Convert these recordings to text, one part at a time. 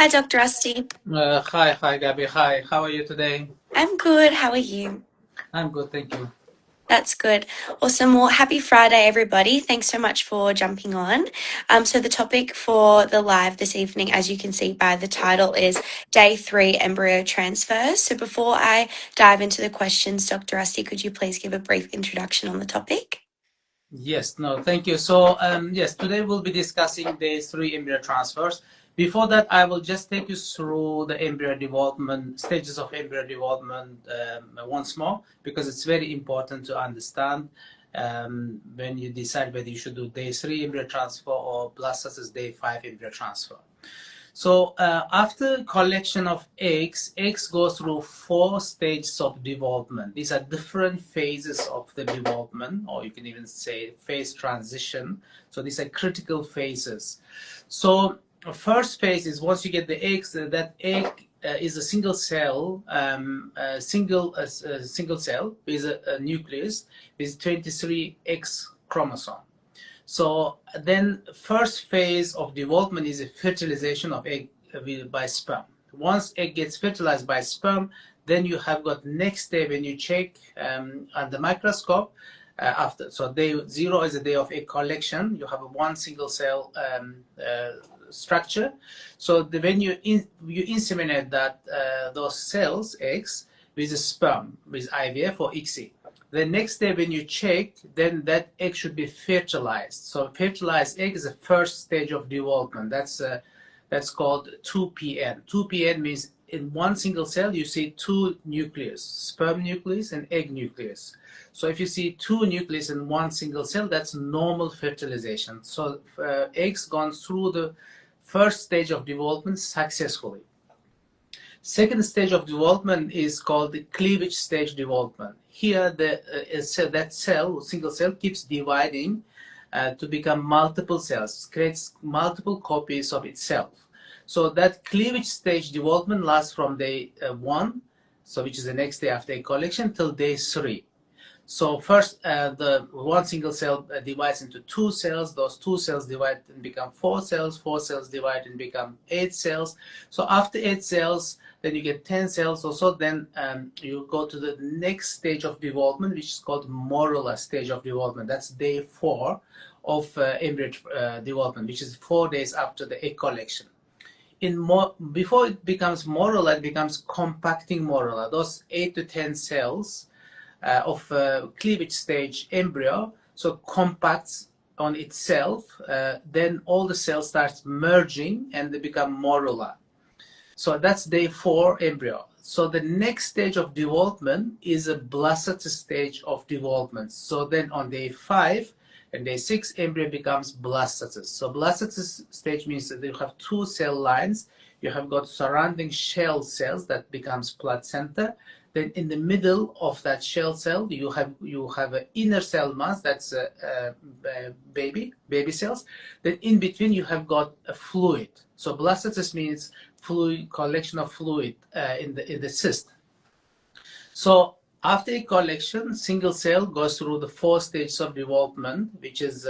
Hi, Dr. Rusty. Hi, Gabby. Hi, how are you today? I'm good. How are you? I'm good, thank you. That's good. Awesome. Well, happy Friday, everybody. Thanks so much for jumping on. So the topic for the live this evening, as you can see by the title, is Day 3 Embryo Transfer. So before I dive into the questions, Dr. Rusty, could you please give a brief introduction on the topic? Yes, no, thank you. So, yes, today we'll be discussing day 3 embryo transfers. Before that, I will just take you through the embryo development, stages of embryo development once more, because it's very important to understand when you decide whether you should do day 3 embryo transfer or blastocyst day 5 embryo transfer. So after collection of eggs go through 4 stages of development. These are different phases of the development, or you can even say phase transition. So these are critical phases. So first phase is once you get the eggs, that egg is a single cell, single cell with a nucleus with 23 X chromosome. So then first phase of development is a fertilization of egg by sperm. Once egg gets fertilized by sperm, then you have got next day when you check on the microscope after. So day 0 is the day of egg collection. You have a one single cell structure. So when you inseminate that those cells, eggs, with a sperm, with IVF or ICSI. The next day when you check, then that egg should be fertilized. So fertilized egg is the first stage of development. That's called 2PN. 2PN means in one single cell you see two nucleus, sperm nucleus and egg nucleus. So if you see two nucleus in one single cell, that's normal fertilization. So eggs gone through the first stage of development successfully. Second stage of development is called the cleavage stage development. Here, that cell, single cell, keeps dividing to become multiple cells, creates multiple copies of itself. So that cleavage stage development lasts from day 1, so which is the next day after egg collection, till day 3. So first, the one single cell divides into 2 cells. Those 2 cells divide and become 4 cells. 4 cells divide and become 8 cells. So after 8 cells, then you get 10 cells or so. Then you go to the next stage of development, which is called morula stage of development. That's day 4 of embryo development, which is 4 days after the egg collection. Before it becomes morula, it becomes compacting morula. Those 8 to 10 cells of cleavage stage embryo, so compacts on itself, then all the cells starts merging and they become morula. So that's day 4 embryo. So the next stage of development is a blastocyst stage of development. So then on day 5 and day 6, embryo becomes blastocyst. So blastocyst stage means that you have 2 cell lines. You have got surrounding shell cells that becomes placenta. Then in the middle of that shell cell, you have an inner cell mass, that's baby cells. Then in between you have got a fluid. So blastocyst means fluid, collection of fluid in the cyst. So after a collection, single cell goes through the 4 stages of development, which is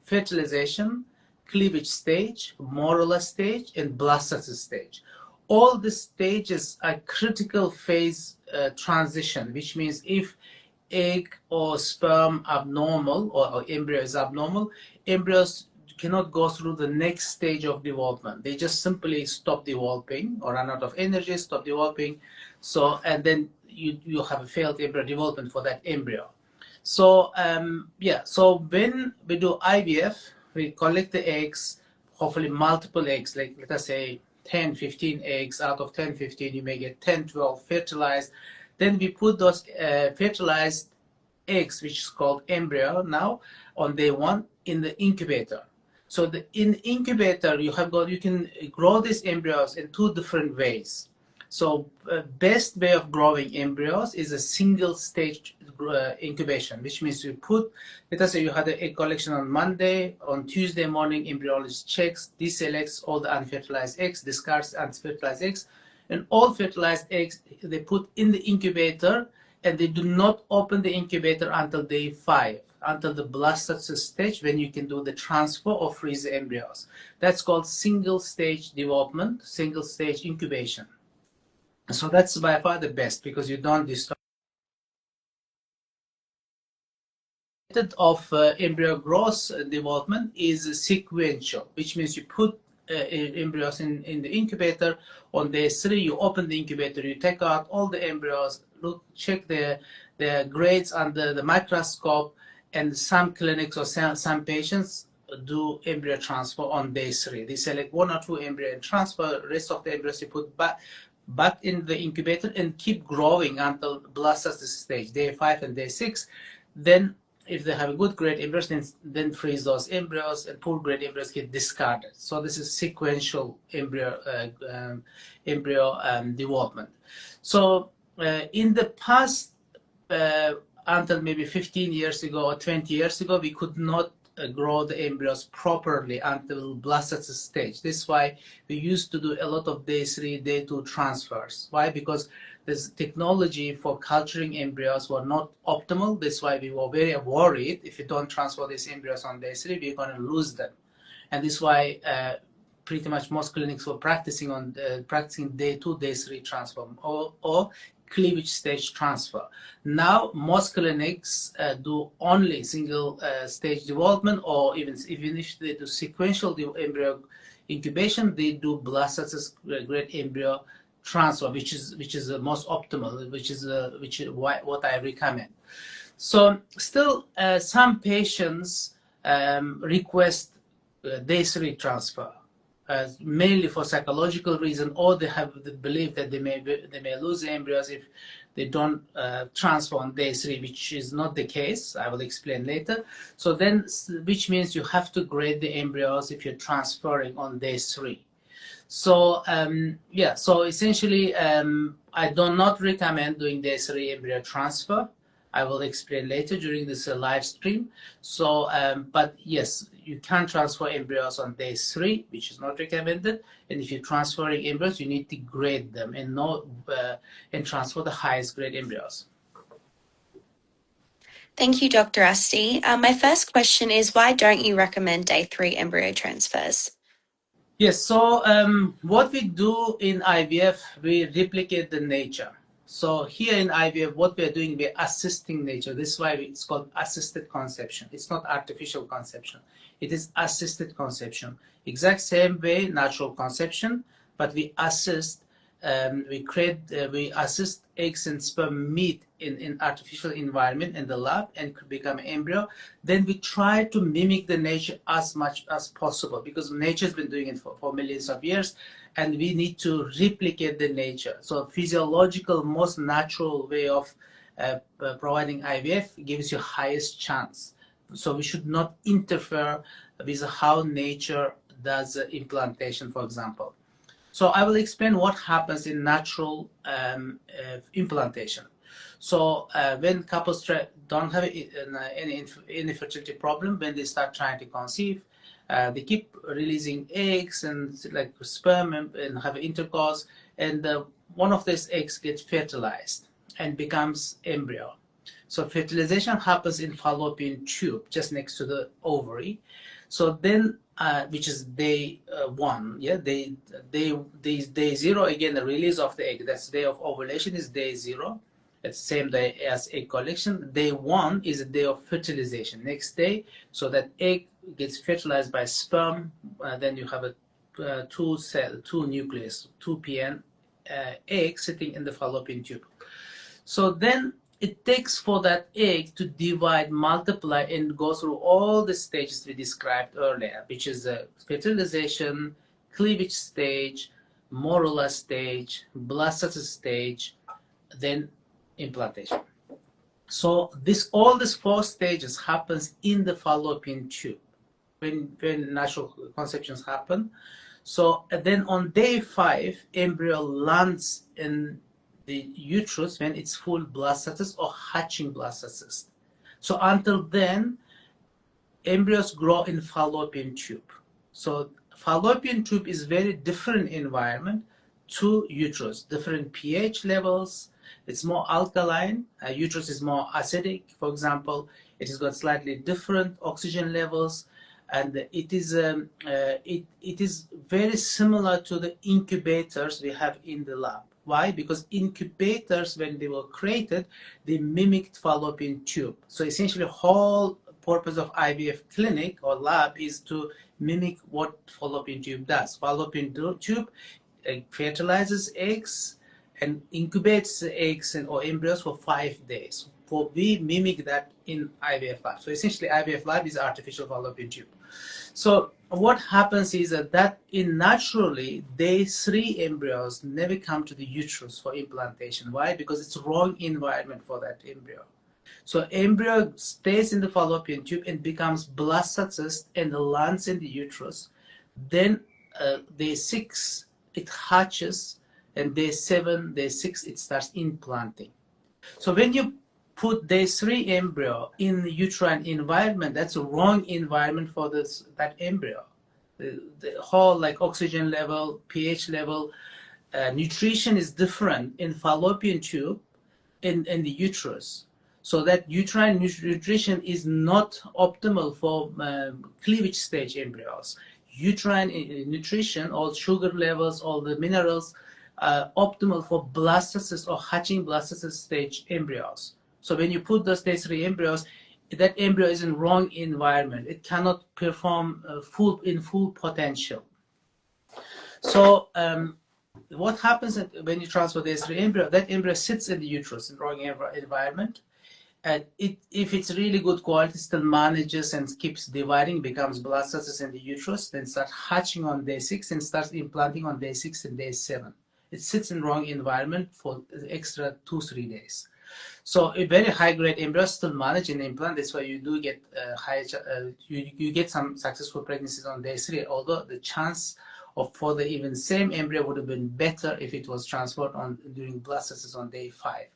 fertilization, cleavage stage, morula stage, and blastocyst stage. All the stages are critical phase transition, which means if egg or sperm abnormal or embryo is abnormal, embryos cannot go through the next stage of development. They just simply stop developing or run out of energy, stop developing. So, and then you have a failed embryo development for that embryo. So, so when we do IVF, we collect the eggs, hopefully multiple eggs, like let us say 10, 15 eggs. Out of 10, 15, you may get 10, 12 fertilized. Then we put those fertilized eggs, which is called embryo now, on day 1 in the incubator. So in incubator, you can grow these embryos in 2 different ways. So best way of growing embryos is a single stage incubation, which means you put, let us say you had an egg collection on Monday, on Tuesday morning, embryologist checks, deselects all the unfertilized eggs, discards unfertilized eggs, and all fertilized eggs they put in the incubator, and they do not open the incubator until day 5, until the blastocyst stage, when you can do the transfer or freeze the embryos. That's called single stage development, single stage incubation. So that's by far the best, because you don't disturb. The method of embryo growth development is sequential, which means you put embryos in the incubator. On day 3, you open the incubator, you take out all the embryos, check the grades under the microscope, and some clinics or some patients do embryo transfer on day 3. They select 1 or 2 embryo and transfer. The rest of the embryos you put back in the incubator and keep growing until blastocyst stage, day 5 and day 6. Then if they have a good grade embryos, then freeze those embryos, and poor grade embryos get discarded. So this is sequential embryo development. So in the past, until maybe 15 years ago or 20 years ago, we could not grow the embryos properly until blastocyst stage. This is why we used to do a lot of day 3, day 2 transfers. Why? Because this technology for culturing embryos were not optimal. That's why we were very worried, if you don't transfer these embryos on day 3, we're going to lose them. And this is why pretty much most clinics were practicing day 2, day 3 transfer, or cleavage stage transfer. Now most clinics do only single stage development, or even if they do sequential embryo incubation, they do blastocyst grade embryo transfer, which is the most optimal, which is what I recommend. So still some patients request day 3 transfer, mainly for psychological reason, or they have the belief that they may lose the embryos if they don't transfer on day 3, which is not the case. I will explain later. So then, which means you have to grade the embryos if you're transferring on day 3. So yeah, so essentially I do not recommend doing day 3 embryo transfer. I will explain later during this live stream. So but yes, you can transfer embryos on day 3, which is not recommended. And if you're transferring embryos, you need to grade them and and transfer the highest grade embryos. Thank you, Dr. Asti. My first question is, why don't you recommend day 3 embryo transfers? Yes, so what we do in IVF, we replicate the nature. So here in IVF, what we're doing, we're assisting nature. This is why it's called assisted conception. It's not artificial conception. It is assisted conception. Exact same way, natural conception, but we assist, we assist eggs and sperm meet in artificial environment in the lab and could become embryo. Then we try to mimic the nature as much as possible, because nature has been doing it for millions of years, and we need to replicate the nature. So physiological, most natural way of providing IVF gives you highest chance. So we should not interfere with how nature does implantation, for example. So I will explain what happens in natural implantation. So when couples don't have any fertility problem, when they start trying to conceive, they keep releasing eggs and like sperm and have intercourse, and one of these eggs gets fertilized and becomes embryo. So fertilization happens in fallopian tube, just next to the ovary. So then, which is day 1, yeah, day 0, again, the release of the egg. That's day of ovulation is day 0. It's the same day as egg collection. Day 1 is a day of fertilization. Next day, so that egg gets fertilized by sperm. Then you have a two nucleus, 2 PN egg sitting in the fallopian tube. So then it takes for that egg to divide, multiply, and go through all the stages we described earlier, which is fertilization, cleavage stage, morula stage, blastocyst stage, then implantation. So all these 4 stages happens in the fallopian tube when natural conceptions happen. So then on day 5, embryo lands in the uterus when it's full blastocyst or hatching blastocyst. So until then, embryos grow in fallopian tube. So fallopian tube is very different environment to uterus, different pH levels, It's more alkaline. Uterus is more acidic, for example. It has got slightly different oxygen levels, and it is very similar to the incubators we have in the lab. Why? Because incubators, when they were created, they mimicked fallopian tube. So essentially, whole purpose of IVF clinic or lab is to mimic what fallopian tube does. Fallopian tube fertilizes eggs and incubates the eggs or embryos for 5 days. We mimic that in IVF lab. So essentially, IVF lab is artificial fallopian tube. So what happens is that in naturally, day 3 embryos never come to the uterus for implantation. Why? Because it's wrong environment for that embryo. So embryo stays in the fallopian tube and becomes blastocyst and lands in the uterus. Then day 6, it hatches, and day 7, day 6, it starts implanting. So when you put day 3 embryo in the uterine environment, that's a wrong environment for that embryo. The whole like oxygen level, pH level, nutrition is different in fallopian tube in the uterus. So that uterine nutrition is not optimal for cleavage stage embryos. Uterine nutrition, all sugar levels, all the minerals, are optimal for blastocyst or hatching blastocyst stage embryos. So when you put those stage 3 embryos, that embryo is in wrong environment. It cannot perform in full potential. So what happens when you transfer the S3 embryo? That embryo sits in the uterus in wrong environment. And if it's really good quality, still manages and keeps dividing, becomes blastocyst in the uterus, then starts hatching on day 6 and starts implanting on day 6 and day 7. It sits in wrong environment for the extra 2-3 days. So a very high-grade embryo still manage and implant. That's why you do get you get some successful pregnancies on day 3. Although the chance for the even same embryo would have been better if it was transferred on during blastocyst on day 5.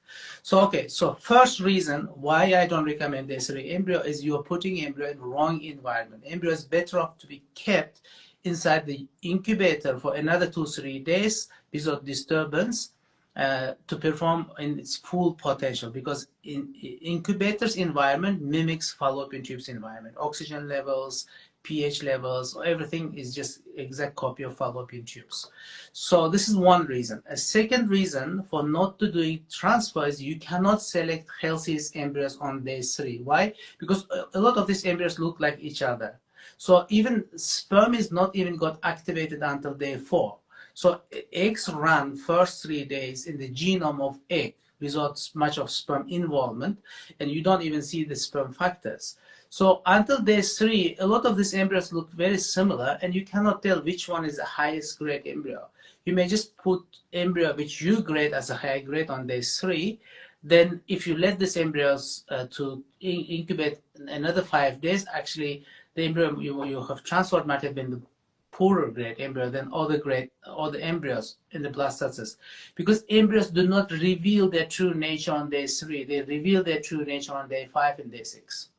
So okay, so first reason why I don't recommend day 3 embryo is you are putting embryo in wrong environment. Embryo is better off to be kept inside the incubator for another 2-3 days without disturbance. To perform in its full potential, because in incubators environment mimics fallopian tubes environment. Oxygen levels, pH levels, everything is just exact copy of fallopian tubes. So this is one reason. A second reason for not to do transfer is you cannot select healthiest embryos on day 3. Why? Because a lot of these embryos look like each other. So even sperm is not even got activated until day 4. So eggs run first 3 days in the genome of egg without much of sperm involvement, and you don't even see the sperm factors. So until day 3, a lot of these embryos look very similar, and you cannot tell which one is the highest grade embryo. You may just put embryo which you grade as a high grade on day 3. Then if you let these embryos to incubate another 5 days, actually the embryo you have transferred might have been the poorer grade embryo than other embryos in the blastocyst, because embryos do not reveal their true nature on day 3. They reveal their true nature on day 5 and day 6.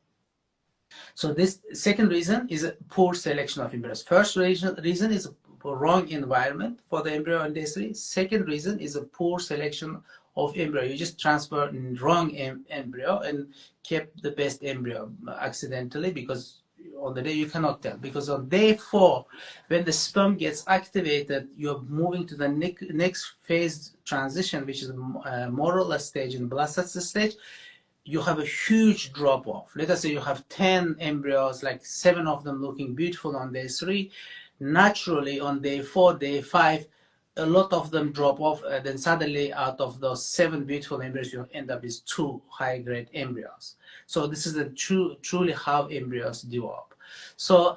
So this second reason is a poor selection of embryos. First reason is a wrong environment for the embryo on day 3. Second reason is a poor selection of embryo. You just transfer wrong embryo and kept the best embryo accidentally, because on the day you cannot tell. Because on day 4, when the sperm gets activated, you're moving to the next phase transition, which is a morula stage and blastocyst stage. You have a huge drop off. Let us say you have 10 embryos, like 7 of them looking beautiful on day 3. Naturally, on day 4, day 5, a lot of them drop off. Then suddenly, out of those 7 beautiful embryos, you end up with 2 high-grade embryos. So this is truly how embryos develop. So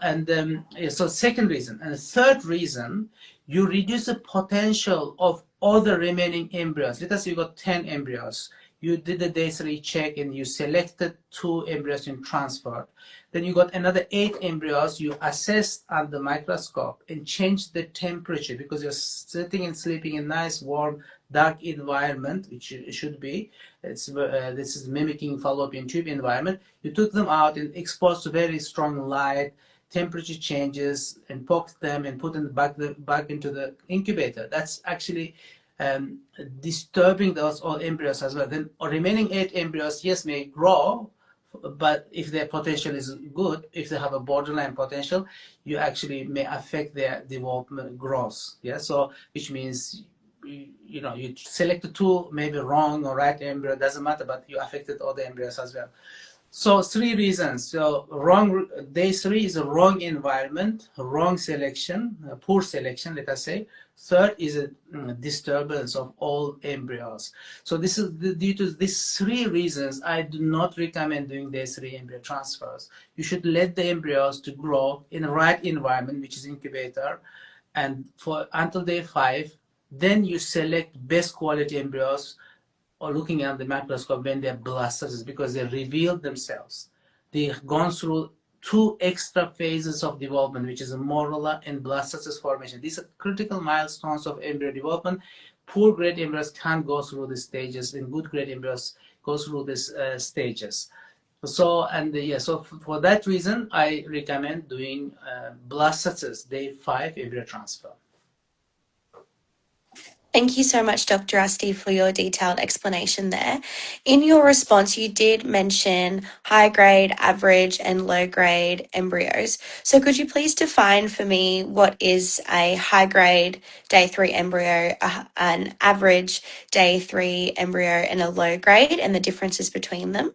so second reason. And the third reason, you reduce the potential of all the remaining embryos. Let us say you got 10 embryos. You did the day 3 check and you selected 2 embryos and transferred. Then you got another 8 embryos. You assessed under the microscope and changed the temperature, because you're sitting and sleeping in nice, warm, dark environment, which it should be. This is mimicking fallopian tube environment. You took them out and exposed to very strong light, temperature changes, and poked them and put them back into the incubator. That's actually disturbing those all embryos as well. Then remaining 8 embryos, yes, may grow, but if their potential is good, if they have a borderline potential, you actually may affect their development growth. Yeah, so which means you select the two, maybe wrong or right embryo, doesn't matter, but you affected all the embryos as well. So 3 reasons. So wrong day 3 is a wrong environment, wrong selection, poor selection, let us say. Third is a disturbance of all embryos. So this is due to these 3 reasons. I do not recommend doing day 3 embryo transfers. You should let the embryos to grow in the right environment, which is incubator, and for until day 5. Then you select best quality embryos or looking at the microscope when they're blastocysts, because they revealed themselves. They've gone through 2 extra phases of development, which is a morula and blastocyst formation. These are critical milestones of embryo development. Poor grade embryos can't go through these stages, and good grade embryos go through these stages. So for that reason, I recommend doing blastocysts day 5 embryo transfer. Thank you so much, Dr. Asti, for your detailed explanation there. In your response, you did mention high grade, average, and low grade embryos. So could you please define for me what is a high grade day 3 embryo, an average day 3 embryo, and a low grade, and the differences between them?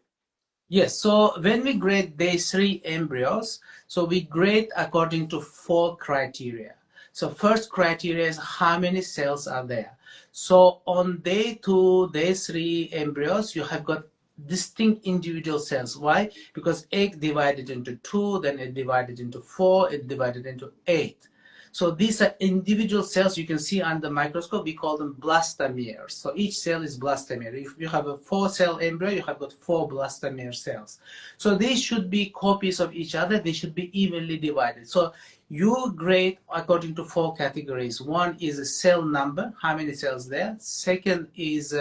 Yes, so when we grade day 3 embryos, so we grade according to 4 criteria. So first criteria is how many cells are there. So on day 2, day 3 embryos, you have got distinct individual cells. Why? Because egg divided into 2, then it divided into 4, it divided into 8. So these are individual cells you can see under the microscope. We call them blastomeres. So each cell is blastomere. If you have a 4-cell embryo, you have got 4 blastomere cells. So these should be copies of each other. They should be evenly divided. So you grade according to 4 categories. One is a cell number, how many cells there. Second is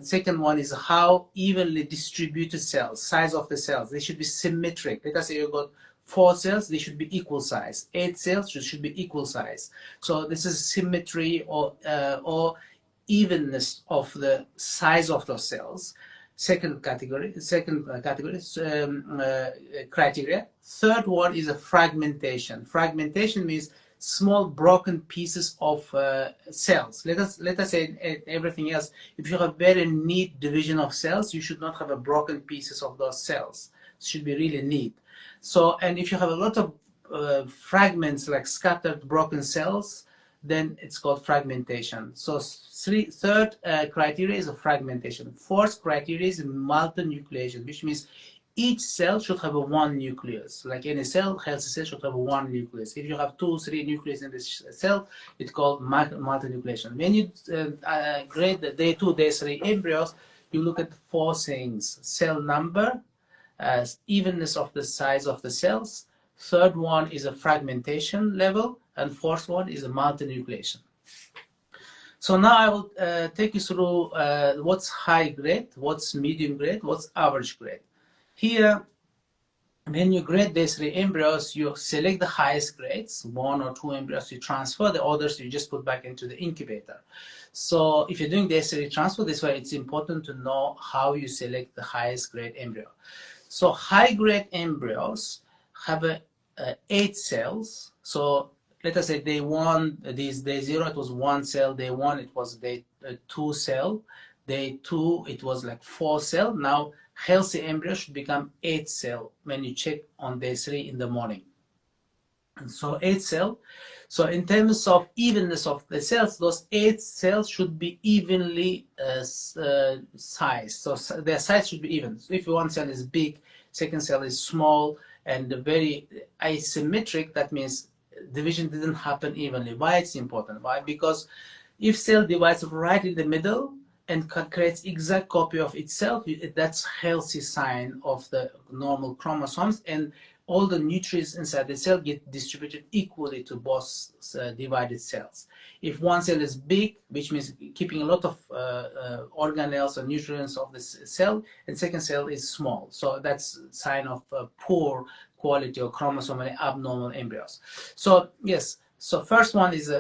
second one is how evenly distributed cells, size of the cells. They should be symmetric. Let us say you got 4 cells, they should be equal size. 8 cells should be equal size. So this is symmetry or evenness of the size of those cells. Second category, criteria. Third one is a fragmentation. Fragmentation means small broken pieces of cells. Let us say everything else. If you have very neat division of cells, you should not have a broken pieces of those cells. It should be really neat. So, and if you have a lot of fragments like scattered broken cells, then it's called fragmentation. So third criteria is a fragmentation. Fourth criteria is multinucleation, which means each cell should have a 1 nucleus. Like any cell, healthy cell should have a 1 nucleus. If you have 2, 3 nucleus in this cell, it's called multinucleation. When you grade the day 2, day 3 embryos, you look at 4 things: cell number, evenness of the size of the cells. Third one is a fragmentation level, and fourth one is a multinucleation. So now I will take you through what's high grade, what's medium grade, what's average grade. Here, when you grade these 3 embryos, you select the highest grades, 1 or 2 embryos you transfer, the others you just put back into the incubator. So if you're doing the S3 transfer, this way it's important to know how you select the highest grade embryo. So high grade embryos have 8 cells. So let us say day 1, day 0 it was 1 cell, day 1 it was day 2 cell, day 2 it was like 4 cell. Now healthy embryo should become 8 cell when you check on day 3 in the morning. And so 8 cell. So in terms of evenness of the cells, those 8 cells should be evenly sized. So their size should be even. So if one cell is big, second cell is small, and very asymmetric, that means division didn't happen evenly. Why it's important? Why? Because if cell divides right in the middle and creates exact copy of itself, that's healthy sign of the normal chromosomes, and all the nutrients inside the cell get distributed equally to both divided cells. If one cell is big, which means keeping a lot of organelles or nutrients of the cell, and second cell is small, so that's a sign of poor quality or chromosomally abnormal embryos. So yes, so first one is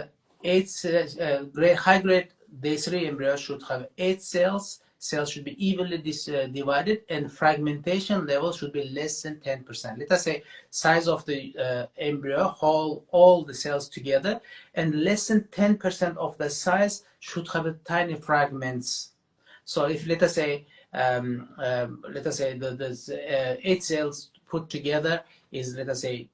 high grade day 3 embryo should have 8 cells. Cells should be evenly divided, and fragmentation level should be less than 10%. Let us say size of the embryo, all the cells together, and less than 10% of the size should have tiny fragments. So if let us say the 8 cells put together is, let us say,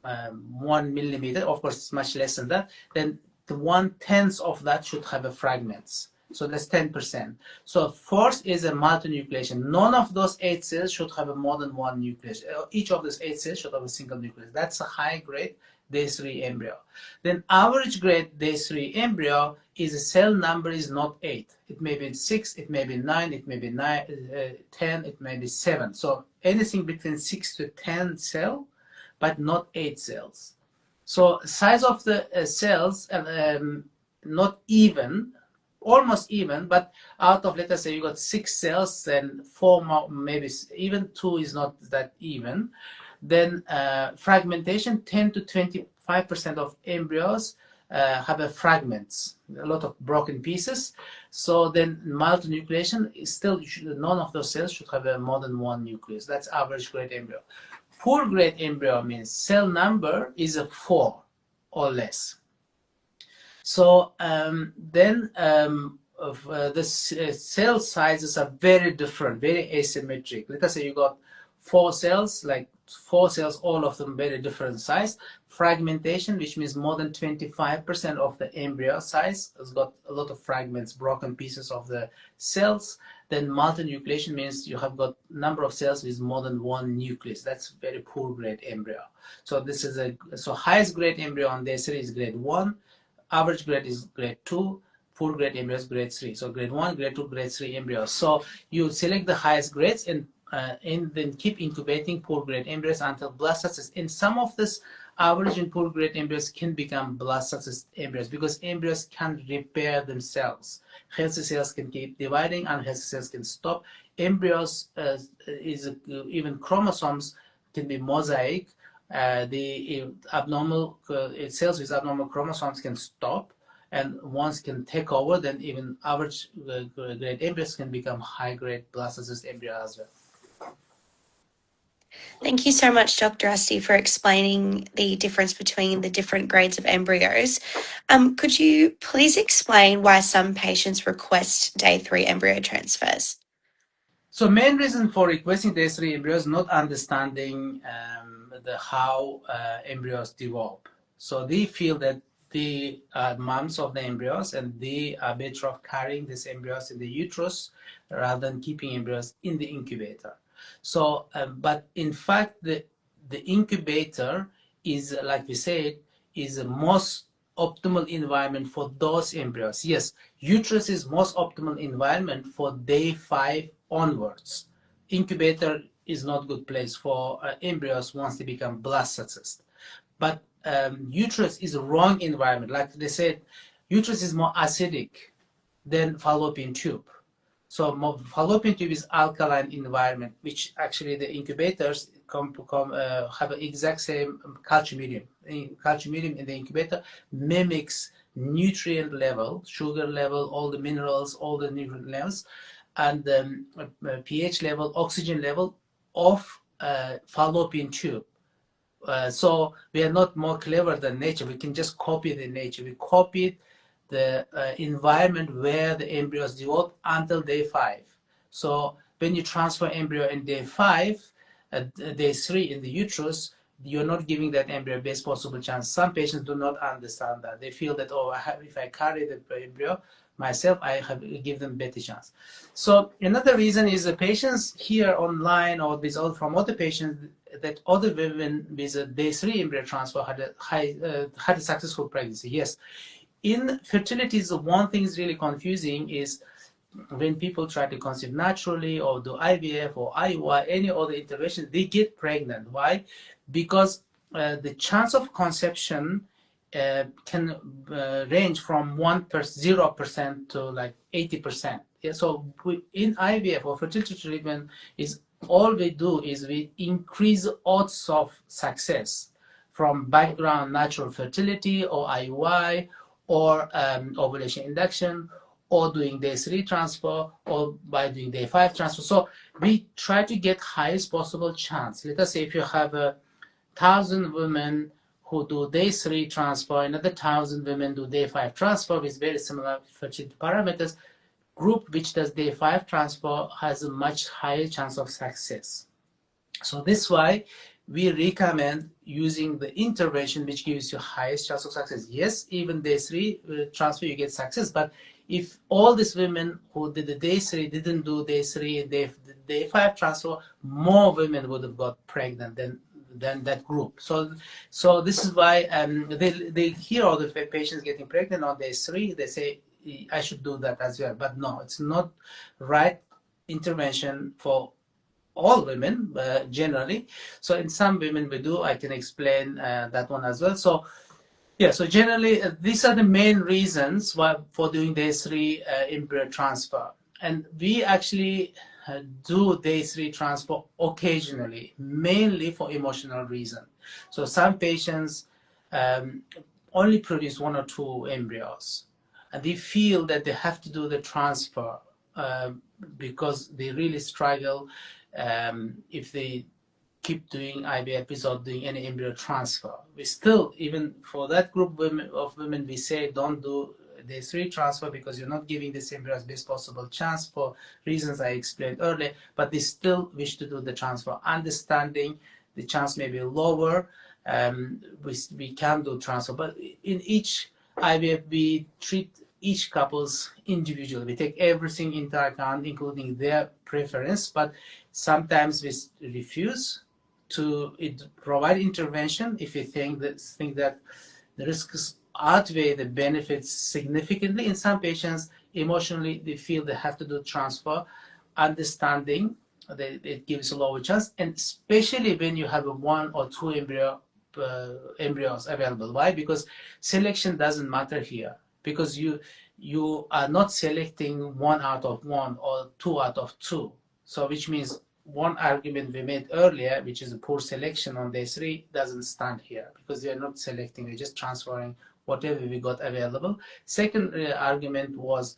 1 millimeter, of course it's much less than that, then the 1/10 of that should have a fragments. So that's 10%. So fourth is a multinucleation. None of those 8 cells should have a more than one nucleus. Each of those 8 cells should have a single nucleus. That's a high grade day 3 embryo. Then average grade day 3 embryo is a cell number is not 8. It may be 6, it may be 9, it may be 10, it may be 7. So anything between 6 to 10 cell, but not 8 cells. So size of the cells, not even, almost even, but out of, let us say you got 6 cells, then 4 more, maybe even 2 is not that even. Then fragmentation, 10 to 25% of embryos have a fragments, a lot of broken pieces. So then multinucleation is still, none of those cells should have more than one nucleus. That's average grade embryo. Poor grade embryo means cell number is a 4 or less. So then the cell sizes are very different, very asymmetric. Let us say you got 4 cells, like 4 cells, all of them very different size. Fragmentation, which means more than 25% of the embryo size has got a lot of fragments, broken pieces of the cells. Then multinucleation means you have got number of cells with more than one nucleus. That's very poor grade embryo. So this is so highest grade embryo on day 3 is grade 1, average grade is grade 2, poor grade embryo is grade 3. So grade 1, grade 2, grade 3 embryos. So you select the highest grades and then keep incubating poor grade embryos until blastocysts. And some of this average and poor grade embryos can become blastocyst embryos because embryos can repair themselves. Healthy cells can keep dividing, unhealthy cells can stop. Embryos even chromosomes can be mosaic. The abnormal cells with abnormal chromosomes can stop, and once can take over, then even average grade embryos can become high grade blastocyst embryo as well. Thank you so much, Dr. Asti, for explaining the difference between the different grades of embryos. Could you please explain why some patients request day 3 embryo transfers? So main reason for requesting day 3 embryos is not understanding how embryos develop. So they feel that they are moms of the embryos and they are better off carrying these embryos in the uterus rather than keeping embryos in the incubator. So, but in fact, the incubator is, like we said, is the most optimal environment for those embryos. Yes, uterus is most optimal environment for day 5 onwards. Incubator is not good place for embryos once they become blastocysts. But uterus is a wrong environment. Like they said, uterus is more acidic than fallopian tube. So fallopian tube is alkaline environment, which actually the incubators have an exact same culture medium. Culture medium in the incubator mimics nutrient level, sugar level, all the minerals, all the nutrient levels, and pH level, oxygen level of fallopian tube. So we are not more clever than nature. We can just copy the nature. We copied the environment where the embryos develop until day 5. So when you transfer embryo in day 5, day 3 in the uterus, you're not giving that embryo best possible chance. Some patients do not understand that. They feel that, oh, if I carry the embryo myself, I give them better chance. So another reason is the patients here online or from other patients that other women with a day 3 embryo transfer had a successful pregnancy. Yes. In fertility, the one thing is really confusing is when people try to conceive naturally or do IVF or IUI, any other intervention, they get pregnant. Why? Because the chance of conception can range from 0% to like 80%. Yeah, so in IVF or fertility treatment, is all we do is we increase odds of success from background natural fertility or IUI or ovulation induction, or doing day 3 transfer, or by doing day 5 transfer. So we try to get highest possible chance. Let us say if you have 1,000 women who do day 3 transfer, another 1,000 women do day 5 transfer with very similar fertility parameters, group which does day 5 transfer has a much higher chance of success. So this is why we recommend using the intervention which gives you highest chance of success. Yes, even day 3 transfer you get success, but if all these women who did the day 3 didn't do day 3 and day 5 transfer, more women would have got pregnant than that group. So this is why they hear all the patients getting pregnant on day 3, they say I should do that as well. But no, it's not right intervention for all women generally. So in some women we do. I can explain that one as well. So yeah, so generally these are the main reasons why for doing day 3 embryo transfer. And we actually do day 3 transfer occasionally, mainly for emotional reason. So some patients only produce 1 or 2 embryos, and they feel that they have to do the transfer because they really struggle if they keep doing IVF without doing any embryo transfer. We still, even for that group of women, we say don't do day 3 transfer because you're not giving this embryo as best possible chance for reasons I explained earlier, but they still wish to do the transfer, understanding the chance may be lower. We can do transfer, but in each IVF we treat each couples individually. We take everything into account, including their preference, but sometimes we refuse to provide intervention if we think that the risks outweigh the benefits significantly. In some patients, emotionally, they feel they have to do transfer, understanding that it gives a lower chance, and especially when you have 1 or 2 embryos available. Why? Because selection doesn't matter here, because you are not selecting 1 out of 1 or 2 out of 2. So which means one argument we made earlier, which is a poor selection on day 3, doesn't stand here because we are not selecting, we're just transferring whatever we got available. Second argument was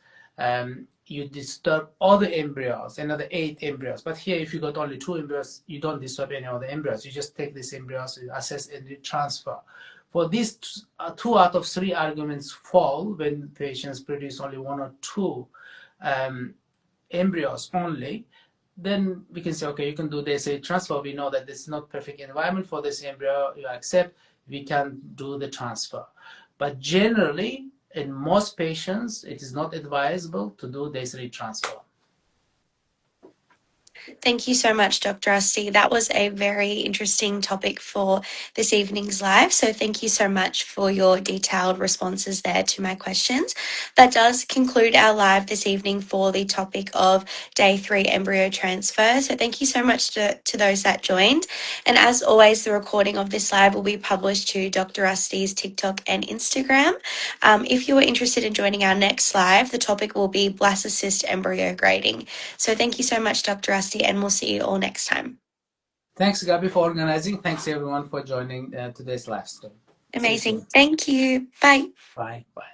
you disturb all the embryos, another 8 embryos. But here, if you got only 2 embryos, you don't disturb any of the embryos. You just take these embryos, you assess and you transfer. For these 2 out of 3 arguments fall when patients produce only 1 or 2 embryos only. Then we can say, okay, you can do this transfer. We know that this is not perfect environment for this embryo. You accept, we can do the transfer. But generally, in most patients, it is not advisable to do day 3 transfer. Thank you so much, Dr. Asti. That was a very interesting topic for this evening's live. So thank you so much for your detailed responses there to my questions. That does conclude our live this evening for the topic of day 3 embryo transfer. So thank you so much to those that joined. And as always, the recording of this live will be published to Dr. Asti's TikTok and Instagram. If you are interested in joining our next live, the topic will be blastocyst embryo grading. So thank you so much, Dr. Asti, and we'll see you all next time. Thanks, Gabby, for organizing. Thanks, everyone, for joining today's live stream. Amazing. Thank you. Bye. Bye. Bye.